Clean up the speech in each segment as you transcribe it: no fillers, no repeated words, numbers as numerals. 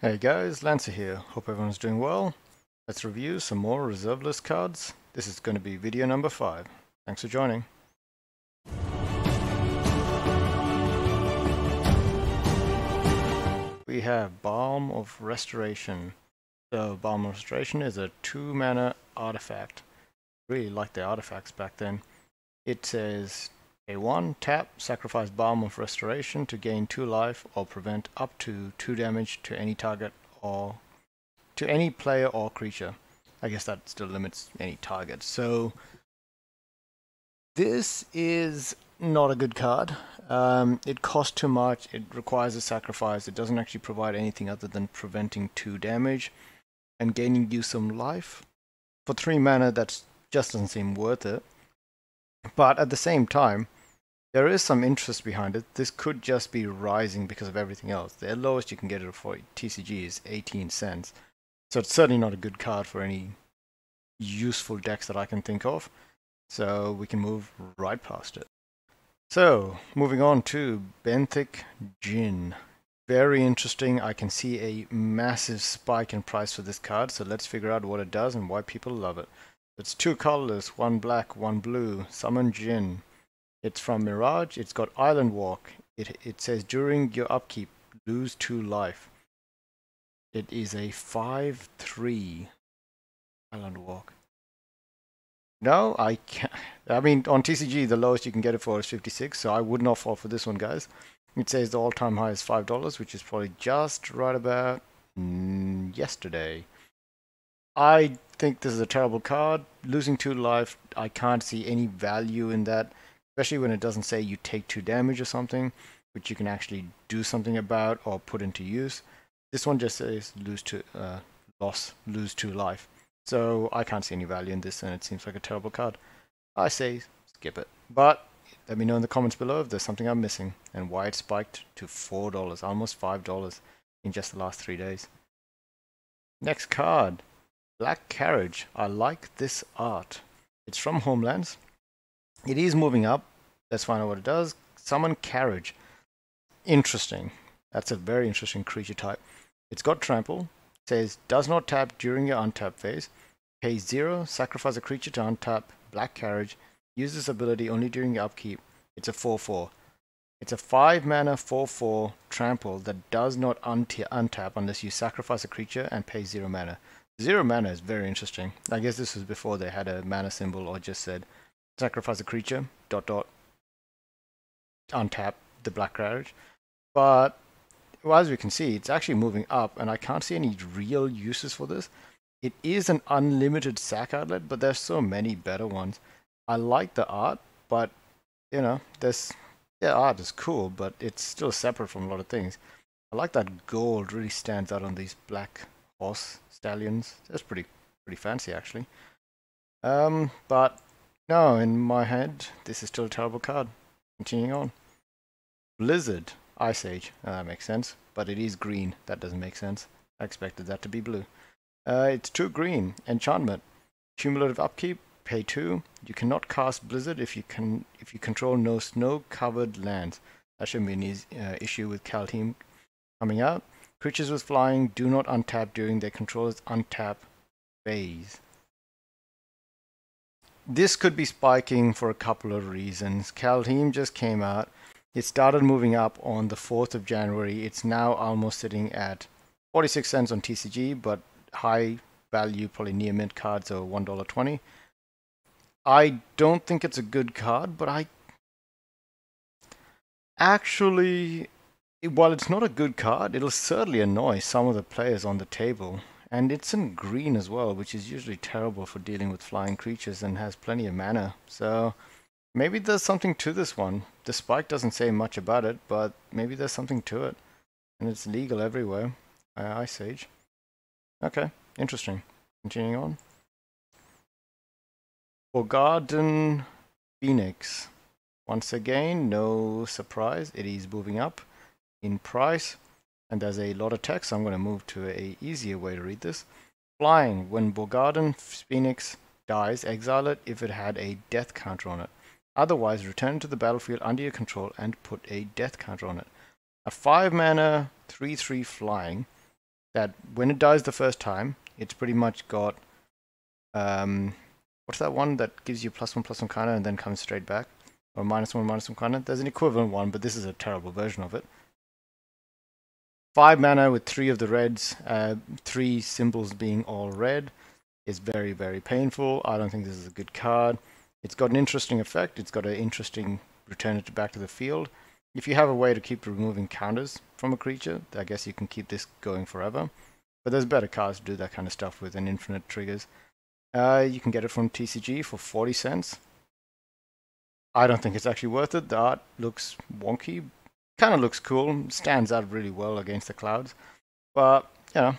Hey guys, Lancer here. Hope everyone's doing well. Let's review some more reserve list cards. This is going to be video number 5. Thanks for joining. We have Balm of Restoration. So Balm of Restoration is a 2-mana artifact. Really liked the artifacts back then. It says A1, tap, sacrifice Balm of Restoration to gain 2 life or prevent up to 2 damage to any target or to any player or creature. I guess that still limits any target. So this is not a good card. It costs too much. It requires a sacrifice. It doesn't actually provide anything other than preventing 2 damage and gaining you some life. For 3 mana, that just doesn't seem worth it. But at the same time, there is some interest behind it. This could just be rising because of everything else. The lowest you can get it for TCG is 18 cents. So it's certainly not a good card for any useful decks that I can think of. So we can move right past it. So, moving on to Benthic Gin. Very interesting. I can see a massive spike in price for this card. So let's figure out what it does and why people love it. It's 2 colorless, 1 black, 1 blue. Summon Gin. It's from Mirage. It's got Island Walk. It says during your upkeep, lose 2 life. It is a 5/3 Island Walk. No, I can't. I mean, on TCG, the lowest you can get it for is 56, so I would not fall for this one, guys. It says the all-time high is $5, which is probably just right about yesterday. I think this is a terrible card. Losing 2 life, I can't see any value in that. Especially when it doesn't say you take 2 damage or something, which you can actually do something about or put into use. This one just says lose 2 life. So I can't see any value in this, and it seems like a terrible card. I say skip it. But let me know in the comments below if there's something I'm missing and why it spiked to $4, almost $5 in just the last 3 days. Next card, Black Carriage. I like this art. It's from Homelands. It is moving up. Let's find out what it does. Summon Carriage. Interesting. That's a very interesting creature type. It's got trample. It says does not tap during your untap phase. Pay 0. Sacrifice a creature to untap Black Carriage. Use this ability only during your upkeep. It's a 4/4. It's a 5 mana 4/4 trample that does not untap unless you sacrifice a creature and pay 0 mana. 0 mana is very interesting. I guess this was before they had a mana symbol or just said sacrifice a creature, ... untap the Black Carriage. But well, as we can see, it's actually moving up, and I can't see any real uses for this. It is an unlimited sack outlet, but there's so many better ones. I like the art, but you know, the art is cool, but it's still separate from a lot of things. I like that gold really stands out on these black horse stallions. That's pretty fancy actually. But no, in my head, this is still a terrible card. Continuing on. Blizzard. Ice Age. That makes sense. But it is green. That doesn't make sense. I expected that to be blue. It's 2 green. Enchantment. Cumulative upkeep. Pay 2. You cannot cast Blizzard if you control no snow-covered lands. That shouldn't be an issue with Cal Team coming out. Creatures with flying do not untap during their controller's untap phase. This could be spiking for a couple of reasons. Cal Team just came out. It started moving up on the 4th of January. It's now almost sitting at 46 cents on TCG, but high value, probably near mint cards are $1.20. I don't think it's a good card, but while it's not a good card, it'll certainly annoy some of the players on the table. And it's in green as well, which is usually terrible for dealing with flying creatures and has plenty of mana. So maybe there's something to this one. The spike doesn't say much about it, but maybe there's something to it. And it's legal everywhere. Ice Age. Okay, interesting. Continuing on. Forgotten Phoenix. Once again, no surprise. It is moving up in price. And there's a lot of text, so I'm going to move to an easier way to read this. Flying. When Forgotten Phoenix dies, exile it if it had a death counter on it. Otherwise, return to the battlefield under your control and put a death counter on it. A 5 mana 3/3 flying that when it dies the first time, it's pretty much got what's that one that gives you +1/+1 counter and then comes straight back, or -1/-1 counter? There's an equivalent one, but this is a terrible version of it. 5 mana with 3 of the reds, 3 symbols being all red, is very, very painful. I don't think this is a good card. It's got an interesting effect. It's got an interesting return it back to the field. If you have a way to keep removing counters from a creature, I guess you can keep this going forever. But there's better cards to do that kind of stuff with, and infinite triggers. You can get it from TCG for 40 cents. I don't think it's actually worth it. The art looks wonky. Kind of looks cool. Stands out really well against the clouds. But, you know,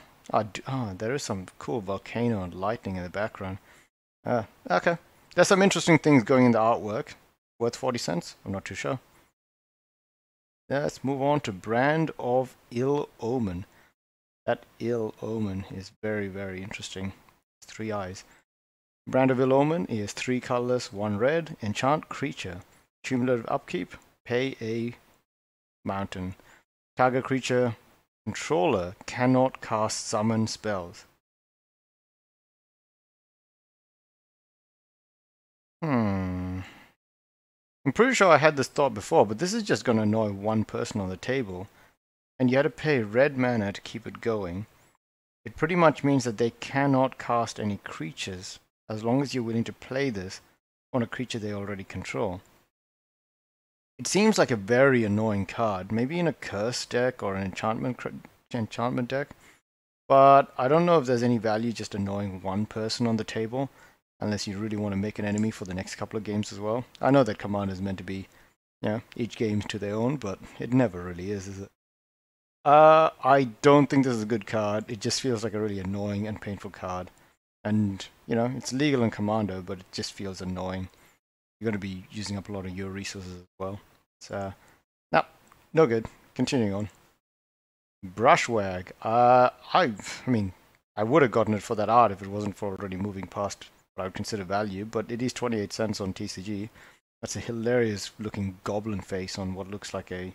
there is some cool volcano and lightning in the background. Okay. There's some interesting things going in the artwork. Worth 40 cents? I'm not too sure. Let's move on to Brand of Ill Omen. That Ill Omen is very, very interesting. It's 3 eyes. Brand of Ill Omen is 3 colorless, 1 red. Enchant creature. Cumulative upkeep. Pay a mountain. Target creature controller cannot cast summon spells. I'm pretty sure I had this thought before, but this is just going to annoy one person on the table. And you had to pay red mana to keep it going. It pretty much means that they cannot cast any creatures as long as you're willing to play this on a creature they already control. It seems like a very annoying card, maybe in a curse deck or an enchantment deck, but I don't know if there's any value just annoying one person on the table, unless you really want to make an enemy for the next couple of games as well. I know that Commander is meant to be, each game's to their own, but it never really is it? I don't think this is a good card. It just feels like a really annoying and painful card. And, it's legal in Commander, but it just feels annoying. You're going to be using up a lot of your resources as well. So, no good. Continuing on. Brushwag. I mean, I would have gotten it for that art if it wasn't for already moving past what I would consider value, but it is 28 cents on TCG. That's a hilarious looking goblin face on what looks like a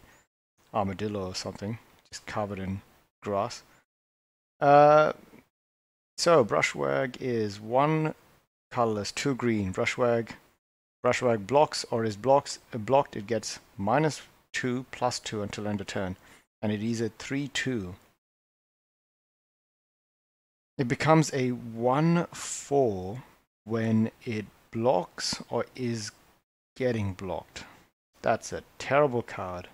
armadillo or something, just covered in grass. So Brushwag is 1 colorless, 2 green. Brushwag blocks or is blocked, it gets -2/+2 until end of turn. And it is a 3/2. It becomes a 1/4 when it blocks or is getting blocked. That's a terrible card.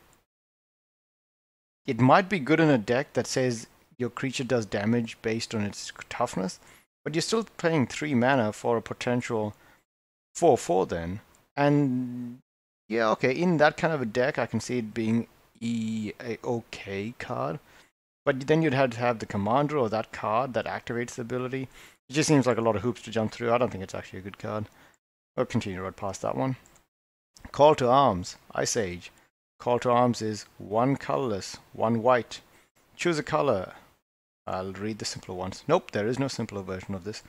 It might be good in a deck that says your creature does damage based on its toughness, but you're still paying 3 mana for a potential 4/4 then. And yeah, okay, in that kind of a deck, I can see it being a okay card. But then you'd have to have the commander or that card that activates the ability. It just seems like a lot of hoops to jump through. I don't think it's actually a good card. I'll continue right past that one. Call to Arms, Ice Age. Call to Arms is 1 colorless, 1 white. Choose a color. I'll read the simpler ones. Nope, there is no simpler version of this.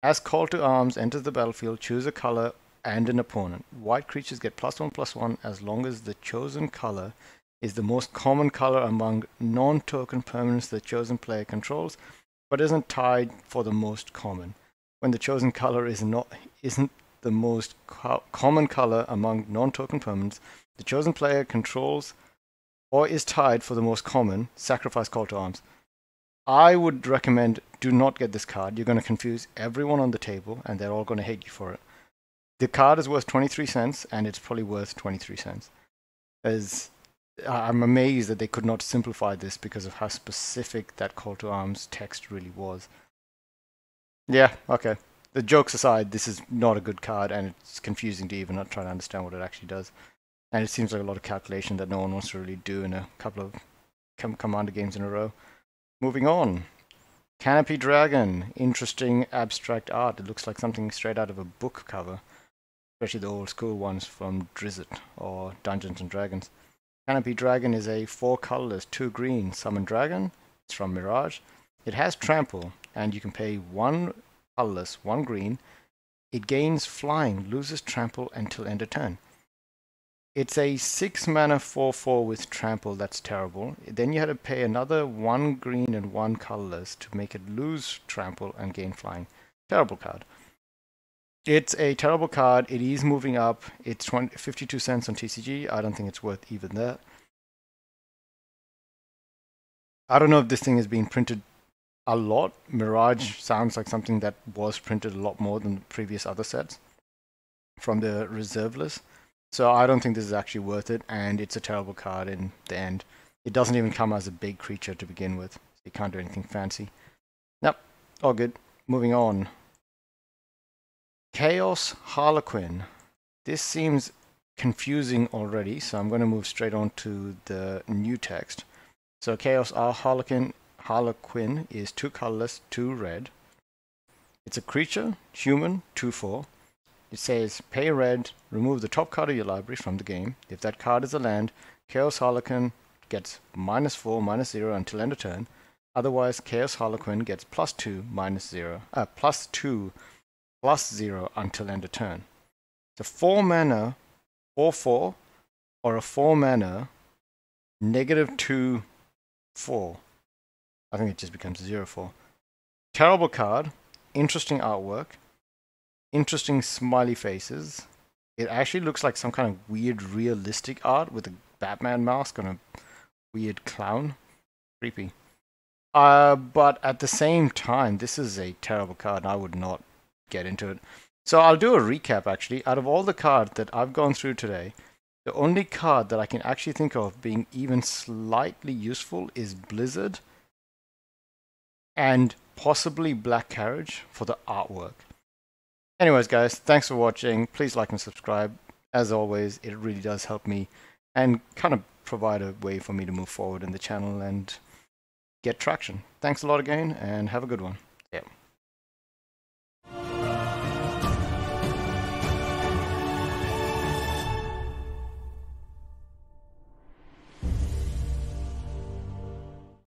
As Call to Arms enters the battlefield, choose a color and an opponent. White creatures get +1/+1 as long as the chosen color is the most common color among non-token permanents the chosen player controls, but isn't tied for the most common. When the chosen color isn't the most common color among non-token permanents the chosen player controls or is tied for the most common, sacrifice Call to Arms. I would recommend do not get this card. You're going to confuse everyone on the table and they're all going to hate you for it. The card is worth 23 cents and it's probably worth 23 cents. I'm amazed that they could not simplify this because of how specific that Call to Arms text really was. Yeah, okay. The jokes aside, this is not a good card and it's confusing to even not try to understand what it actually does. And it seems like a lot of calculation that no one wants to really do in a couple of Commander games in a row. Moving on. Canopy Dragon. Interesting abstract art. It looks like something straight out of a book cover. Especially the old school ones from Drizzt or Dungeons and Dragons. Canopy Dragon is a 4 colorless, 2 green summon dragon. It's from Mirage. It has trample, and you can pay 1 colorless, 1 green. It gains flying, loses trample until end of turn. It's a 6 mana 4/4 with trample. That's terrible. Then you had to pay another 1 green and 1 colorless to make it lose trample and gain flying. Terrible card. It's a terrible card. It is moving up. It's 52 cents on TCG. I don't think it's worth even that. I don't know if this thing is being printed a lot. Mirage sounds like something that was printed a lot more than the previous other sets from the reserve list. So I don't think this is actually worth it, and it's a terrible card in the end. It doesn't even come as a big creature to begin with. So you can't do anything fancy. Nope, all good. Moving on. Chaos Harlequin. This seems confusing already, so I'm going to move straight on to the new text. So Chaos Harlequin is 2 colorless, 2 red. It's a creature, human, 2/4. It says, pay red, remove the top card of your library from the game. If that card is a land, Chaos Harlequin gets -4, -0 until end of turn. Otherwise, Chaos Harlequin gets +2, -0, +2, +0 until end of turn. It's a 4 mana 4/4 or a 4 mana -2/4. I think it just becomes 0/4. Terrible card, interesting artwork. Interesting smiley faces. It actually looks like some kind of weird realistic art with a Batman mask on a weird clown. Creepy. But at the same time, this is a terrible card and I would not get into it. So I'll do a recap actually. Out of all the cards that I've gone through today, the only card that I can actually think of being even slightly useful is Blizzard and possibly Black Carriage for the artwork. Anyways, guys, thanks for watching. Please like and subscribe. As always, it really does help me and kind of provide a way for me to move forward in the channel and get traction. Thanks a lot again, and have a good one.